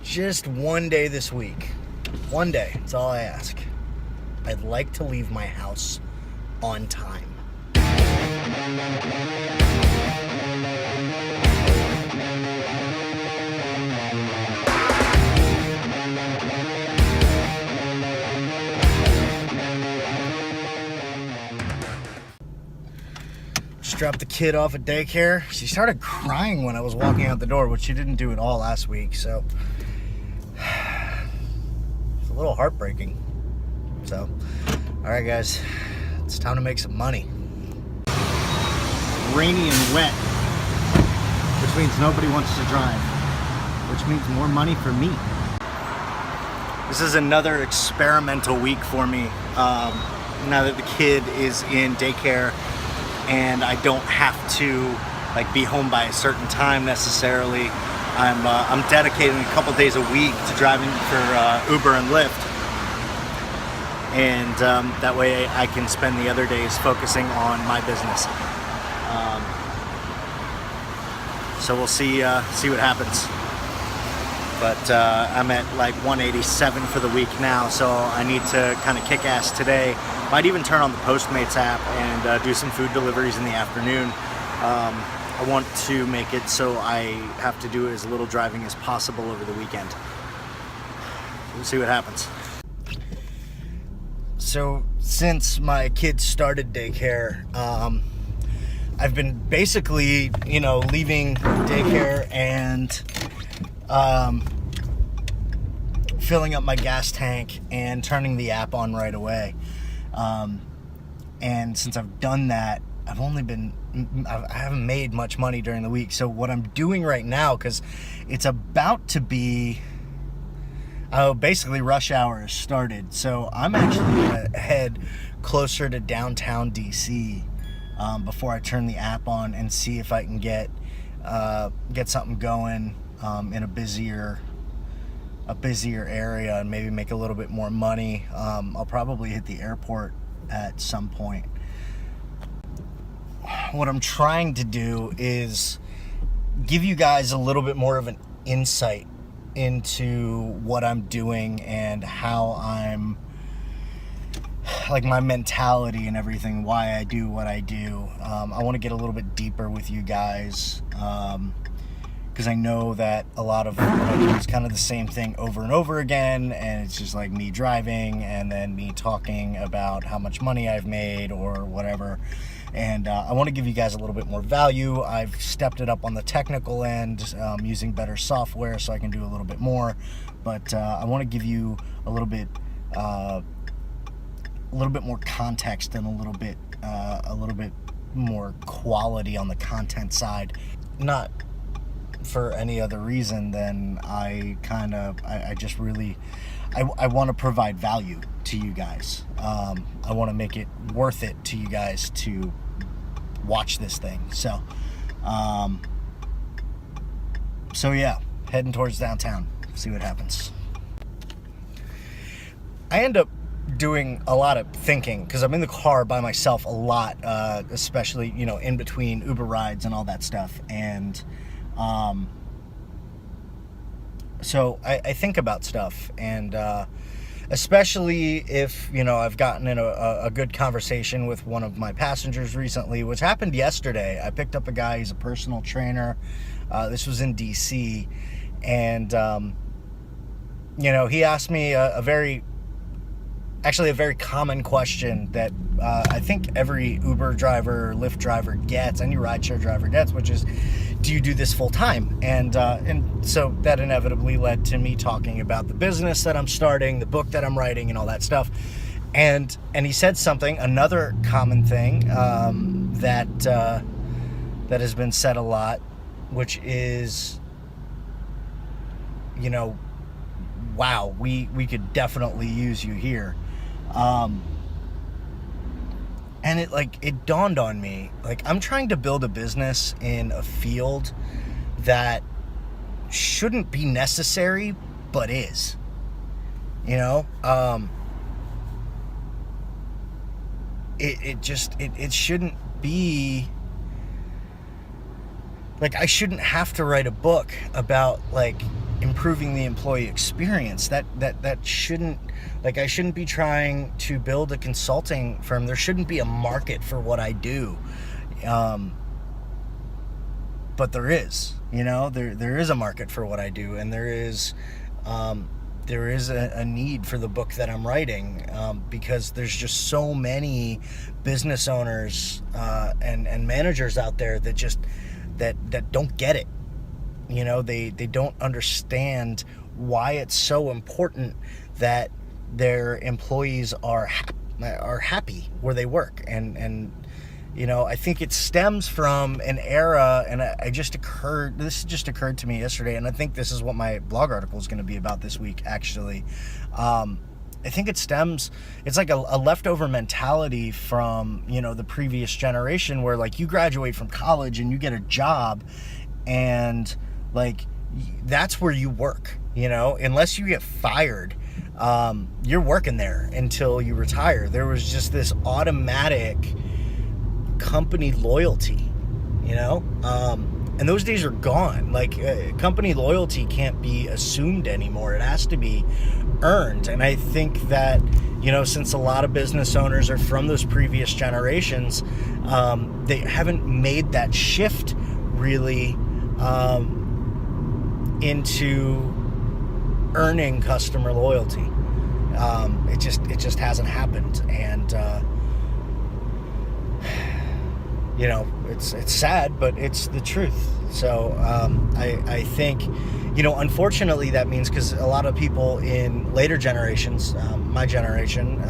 just one day this week. One day, that's all I ask. I'd like to leave my house on time. Just dropped the kid off at daycare. She started crying when I was walking out the door, which she didn't do at all last week, so it's a little heartbreaking. So, alright guys, it's time to make some money. Rainy and wet, which means nobody wants to drive, which means more money for me. This is another experimental week for me. Now that the kid is in daycare and I don't have to be home by a certain time necessarily, I'm dedicating a couple days a week to driving for Uber and Lyft. And that way I can spend the other days focusing on my business. So we'll see what happens. But I'm at 187 for the week now, so I need to kind of kick ass today. Might even turn on the Postmates app and do some food deliveries in the afternoon. I want to make it so I have to do as little driving as possible over the weekend. We'll see what happens. So since my kids started daycare, I've been basically, leaving daycare and filling up my gas tank and turning the app on right away. And since I've done that, I haven't made much money during the week. So what I'm doing right now, because it's about to be, basically rush hour has started, so I'm actually gonna head closer to downtown DC before I turn the app on and see if I can get something going in a busier area and maybe make a little bit more money. I'll probably hit the airport at some point. What I'm trying to do is give you guys a little bit more of an insight into what I'm doing and how I'm, my mentality and everything, why I do what I do. I want to get a little bit deeper with you guys, because I know that a lot of it's kind of the same thing over and over again, and it's just me driving and then me talking about how much money I've made or whatever. And I want to give you guys a little bit more value. I've stepped it up on the technical end, using better software so I can do a little bit more. But I want to give you a little bit more context and a little bit more quality on the content side. Not for any other reason than I want to provide value to you guys. I want to make it worth it to you guys to watch this thing. So yeah, heading towards downtown. See what happens. I end up doing a lot of thinking because I'm in the car by myself a lot, especially in between Uber rides and all that stuff. And so I think about stuff, and especially if I've gotten in a good conversation with one of my passengers recently, which happened yesterday. I picked up a guy, he's a personal trainer. This was in DC, and he asked me a very common question that I think every Uber driver, Lyft driver gets, any rideshare driver gets, which is, do you do this full time? And so that inevitably led to me talking about the business that I'm starting, the book that I'm writing, and all that stuff. And he said something, another common thing that has been said a lot, which is, wow, we could definitely use you here. And it dawned on me, I'm trying to build a business in a field that shouldn't be necessary, but is, it shouldn't be, I shouldn't have to write a book about improving the employee experience. That shouldn't, like, I shouldn't be trying to build a consulting firm. There shouldn't be a market for what I do. But there is, there is a market for what I do, and there is a need for the book that I'm writing, because there's just so many business owners and managers out there that just that don't get it. They don't understand why it's so important that their employees are happy where they work, and I think it stems from an era, and this just occurred to me yesterday, and I think this is what my blog article is going to be about this week, actually. I think it's like a leftover mentality from, the previous generation, where, like, you graduate from college and you get a job, and, like, that's where you work, unless you get fired. You're working there until you retire. There was just this automatic company loyalty, and those days are gone. Like, company loyalty can't be assumed anymore. It has to be earned. And I think that, since a lot of business owners are from those previous generations, they haven't made that shift really into earning customer loyalty. It just hasn't happened, and it's sad, but it's the truth. So I think, unfortunately, that means, because a lot of people in later generations, my generation,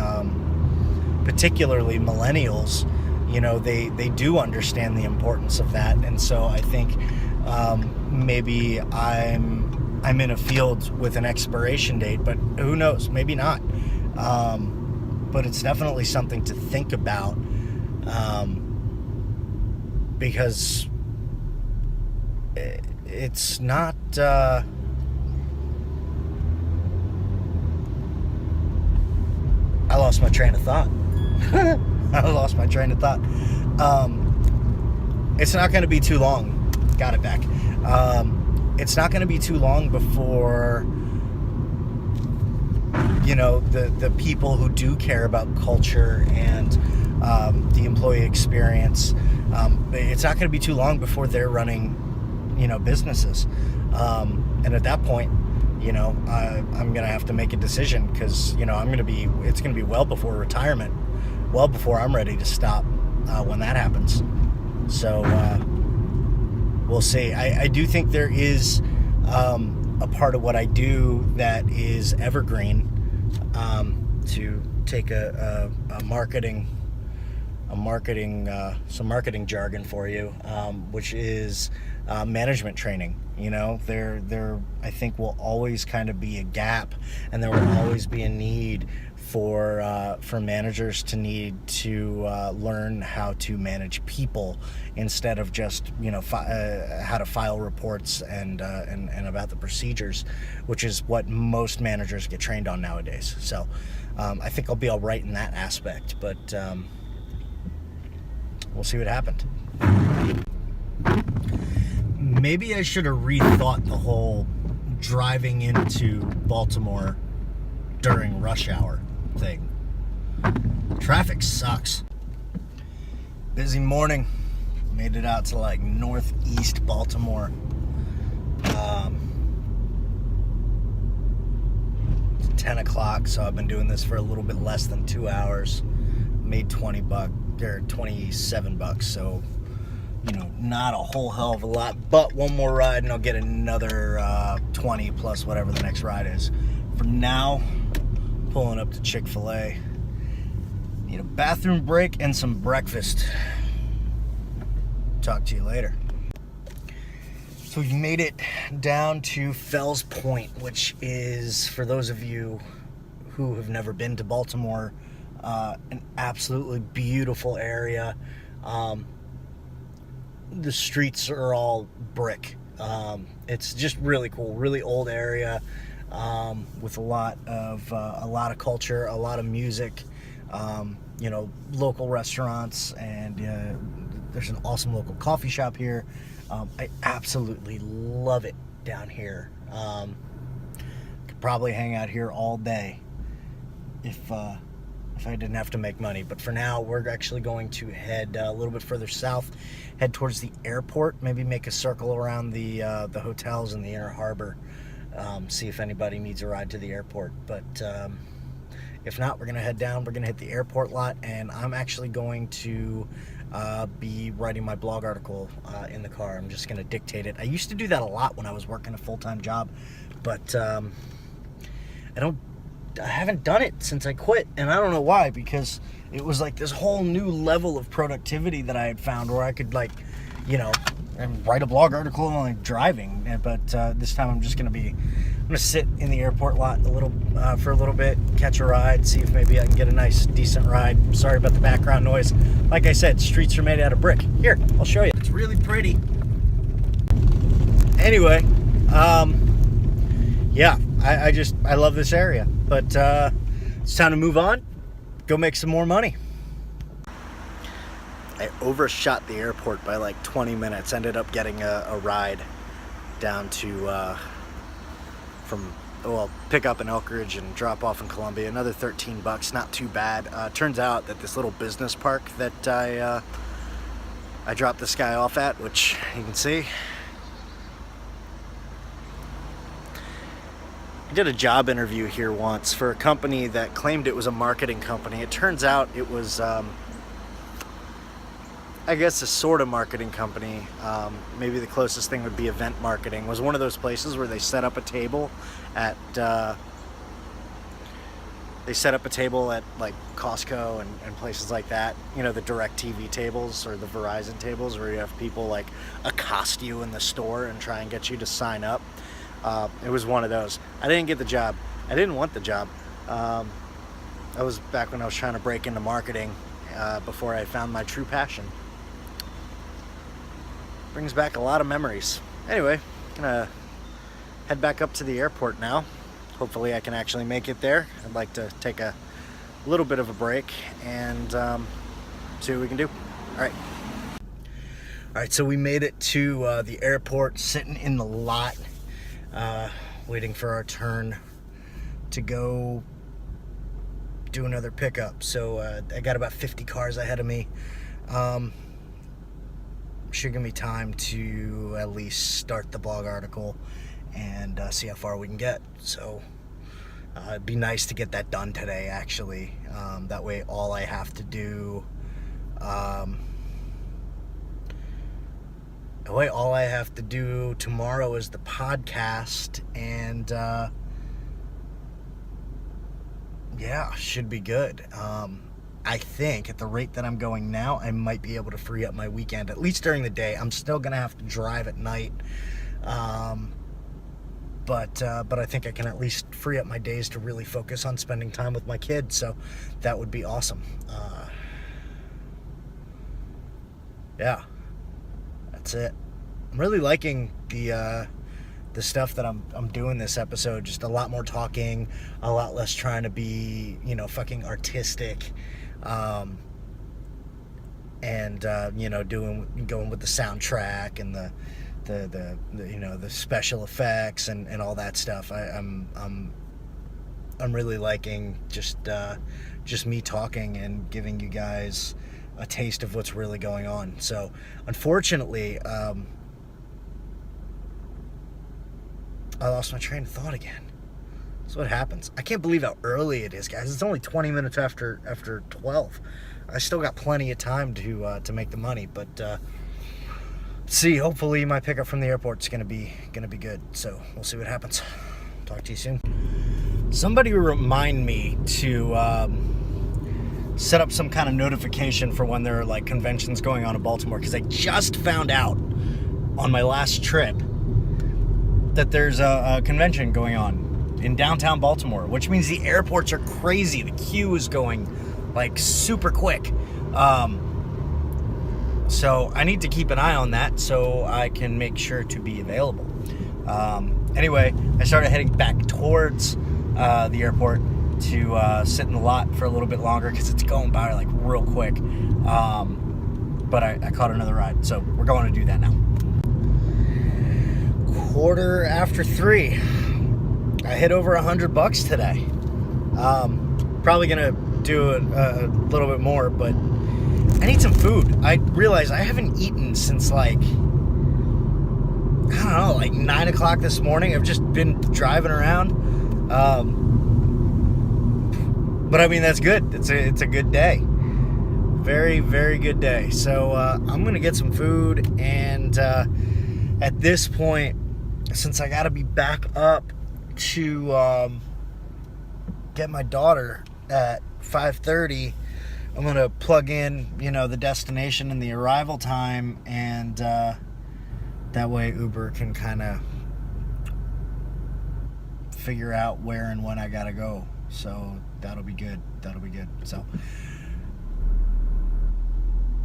particularly millennials, they do understand the importance of that. And so I think maybe I'm in a field with an expiration date, but who knows, maybe not. But it's definitely something to think about, because it's not I lost my train of thought. It's not going to be too long. Got it back. It's not going to be too long before, the people who do care about culture and the employee experience, it's not going to be too long before they're running, businesses. And at that point, I'm going to have to make a decision, because, it's going to be well before retirement, well before I'm ready to stop when that happens. So we'll see. I do think there is a part of what I do that is evergreen, to take some marketing jargon for you, which is management training. There I think will always kind of be a gap, and there will always be a need for managers to need to learn how to manage people, instead of just how to file reports and about the procedures, which is what most managers get trained on nowadays. So I think I'll be all right in that aspect, but we'll see what happened. Maybe I should have rethought the whole driving into Baltimore during rush hour thing. Traffic sucks. Busy morning. Made it out to like northeast Baltimore. It's 10 o'clock, so I've been doing this for a little bit less than 2 hours. Made $27, so not a whole hell of a lot, but one more ride and I'll get another 20 plus whatever the next ride is. For now, pulling up to Chick-fil-A. Need a bathroom break and some breakfast. Talk to you later. So we've made it down to Fells Point, which is, for those of you who have never been to Baltimore, an absolutely beautiful area. The streets are all brick. It's just really cool, really old area, with a lot of culture, a lot of music, local restaurants, and there's an awesome local coffee shop here. I absolutely love it down here. probably hang out here all day if I didn't have to make money. But for now, we're actually going to head a little bit further south, head towards the airport, maybe make a circle around the hotels in the Inner Harbor, see if anybody needs a ride to the airport. But if not, we're going to head down. We're going to hit the airport lot, and I'm actually going to be writing my blog article in the car. I'm just going to dictate it. I used to do that a lot when I was working a full-time job, but I haven't done it since I quit, and I don't know why, because it was like this whole new level of productivity that I had found where I could, like, you know, write a blog article on, like, driving. But this time I'm gonna sit in the airport lot for a little bit, catch a ride, see if maybe I can get a nice, decent ride. Sorry about the background noise. Like I said, streets are made out of brick. Here, I'll show you. It's really pretty. Anyway, yeah, I love this area, but it's time to move on, go make some more money. I overshot the airport by like 20 minutes, ended up getting a ride down to, pick up in Elkridge and drop off in Columbia, another $13, not too bad. Turns out that this little business park that I dropped this guy off at, which you can see, I did a job interview here once for a company that claimed it was a marketing company. It turns out it was, I guess, a sort of marketing company. Maybe the closest thing would be event marketing. It was one of those places where they set up a table at like Costco and places like that. You know, the DirecTV tables or the Verizon tables where you have people like accost you in the store and try and get you to sign up. It was one of those. I didn't get the job. I didn't want the job. That was back when I was trying to break into marketing before I found my true passion. Brings back a lot of memories. Anyway, gonna head back up to the airport now. Hopefully I can actually make it there. I'd like to take a little bit of a break and see what we can do. All right, so we made it to the airport, sitting in the lot, waiting for our turn to go do another pickup. So I got about 50 cars ahead of me. Should give me time to at least start the blog article and see how far we can get. So it'd be nice to get that done today, actually. That way all I have to do tomorrow is the podcast, and yeah, should be good. I think at the rate that I'm going now, I might be able to free up my weekend, at least during the day. I'm still going to have to drive at night. But I think I can at least free up my days to really focus on spending time with my kids. So that would be awesome. Yeah, that's it. I'm really liking the stuff that I'm doing this episode. Just a lot more talking, a lot less trying to be, fucking artistic. Going with the soundtrack and the special effects and all that stuff. I'm really liking just me talking and giving you guys a taste of what's really going on. So unfortunately, I lost my train of thought again. That's what happens. I can't believe how early it is, guys. It's only 20 minutes after 12. I still got plenty of time to make the money, but see, hopefully my pickup from the airport's gonna be good. So we'll see what happens. Talk to you soon. Somebody remind me to set up some kind of notification for when there are like conventions going on in Baltimore, because I just found out on my last trip that there's a convention going on in downtown Baltimore, which means the airports are crazy. The queue is going like super quick. So I need to keep an eye on that so I can make sure to be available. Anyway, I started heading back towards the airport to sit in the lot for a little bit longer because it's going by like real quick. But I caught another ride, so we're going to do that now. 3:15. I hit over $100 today. Probably gonna do a little bit more, but I need some food. I realize I haven't eaten since like, I don't know, like 9 o'clock this morning. I've just been driving around. But I mean, that's good. It's a good day. Very, very good day. So I'm going to get some food. And at this point, since I got to be back up to get my daughter at 5:30, I'm going to plug in, the destination and the arrival time. And that way Uber can kind of figure out where and when I got to go. So that'll be good. So,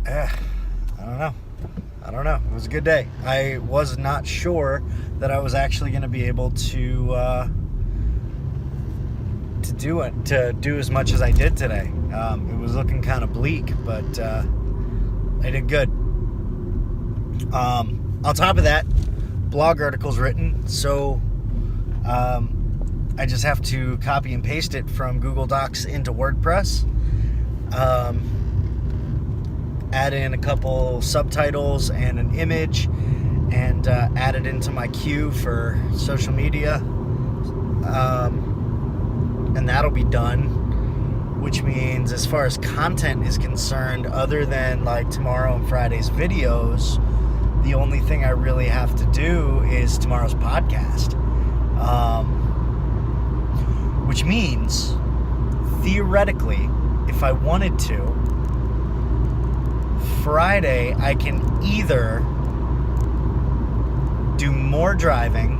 I don't know. It was a good day. I was not sure that I was actually going to be able to do as much as I did today. It was looking kind of bleak, but I did good. On top of that, blog article's written, so I just have to copy and paste it from Google Docs into WordPress, add in a couple subtitles and an image, and add it into my queue for social media, and that'll be done, which means as far as content is concerned, other than like tomorrow and Friday's videos, the only thing I really have to do is tomorrow's podcast. Which means, theoretically, if I wanted to, Friday I can either do more driving,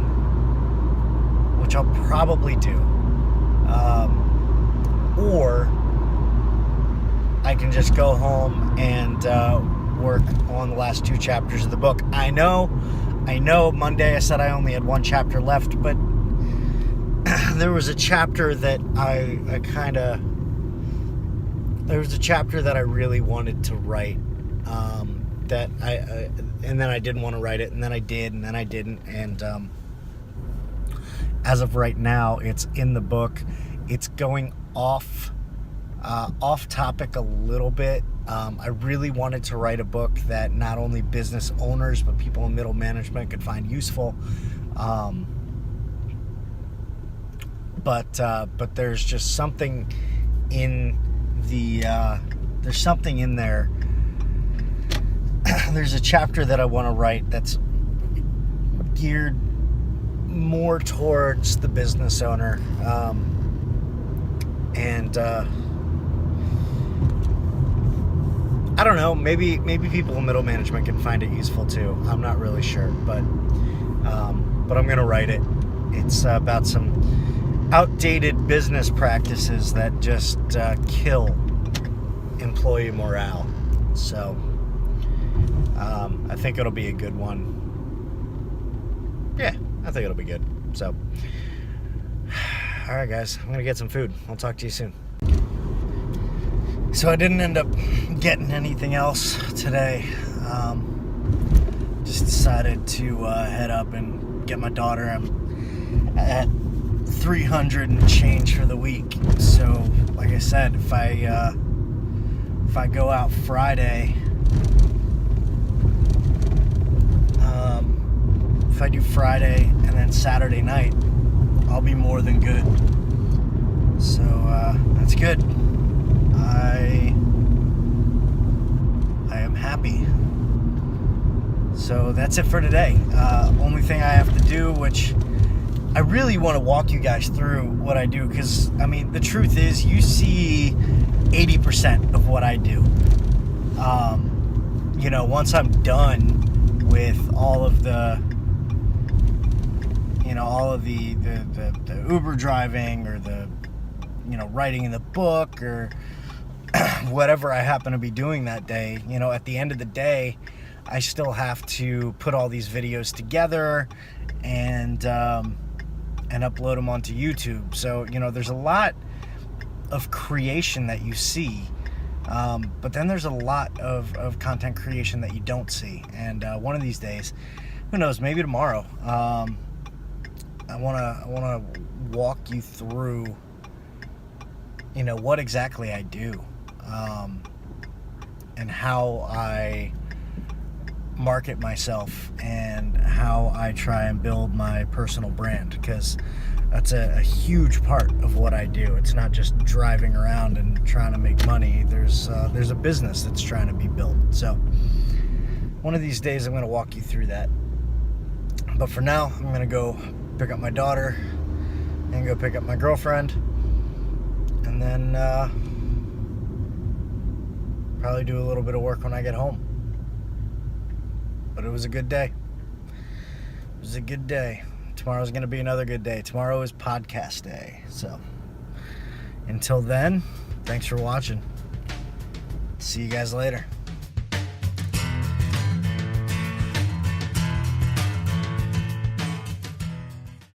which I'll probably do, or I can just go home and work on the last 2 chapters of the book. I know Monday I said I only had 1 chapter left, but there was a chapter that there was a chapter that I really wanted to write, and then I didn't want to write it, and then I did, and then I didn't, and as of right now, it's in the book. It's going off topic a little bit. I really wanted to write a book that not only business owners, but people in middle management could find useful. But there's just something in there's something in there. There's a chapter that I want to write that's geared more towards the business owner, and I don't know, maybe people in middle management can find it useful too. I'm not really sure, but I'm gonna write it. It's about some outdated business practices that just kill employee morale. So I think it'll be a good one. Yeah, I think it'll be good. So, all right, guys, I'm gonna get some food. I'll talk to you soon. So I didn't end up getting anything else today. Just decided to head up and get my daughter. I'm at 300 and change for the week. So, like I said, if I go out Friday, if I do Friday and then Saturday night, I'll be more than good. So that's good. I am happy. So that's it for today. Only thing I have to do, which I really want to walk you guys through what I do, because I mean the truth is you see 80% of what I do. Once I'm done with all of the Uber driving, or the writing in the book, or whatever I happen to be doing that day, at the end of the day, I still have to put all these videos together and upload them onto YouTube. So, there's a lot of creation that you see, but then there's a lot of content creation that you don't see. And one of these days, who knows, maybe tomorrow, I wanna walk you through, what exactly I do, and how I market myself and how I try and build my personal brand, because that's a huge part of what I do. It's not just driving around and trying to make money. There's a business that's trying to be built. So one of these days I'm going to walk you through that. But for now, I'm going to go pick up my daughter and go pick up my girlfriend, and then probably do a little bit of work when I get home. But it was a good day. It was a good day. Tomorrow's going to be another good day. Tomorrow is podcast day. So until then, thanks for watching. See you guys later.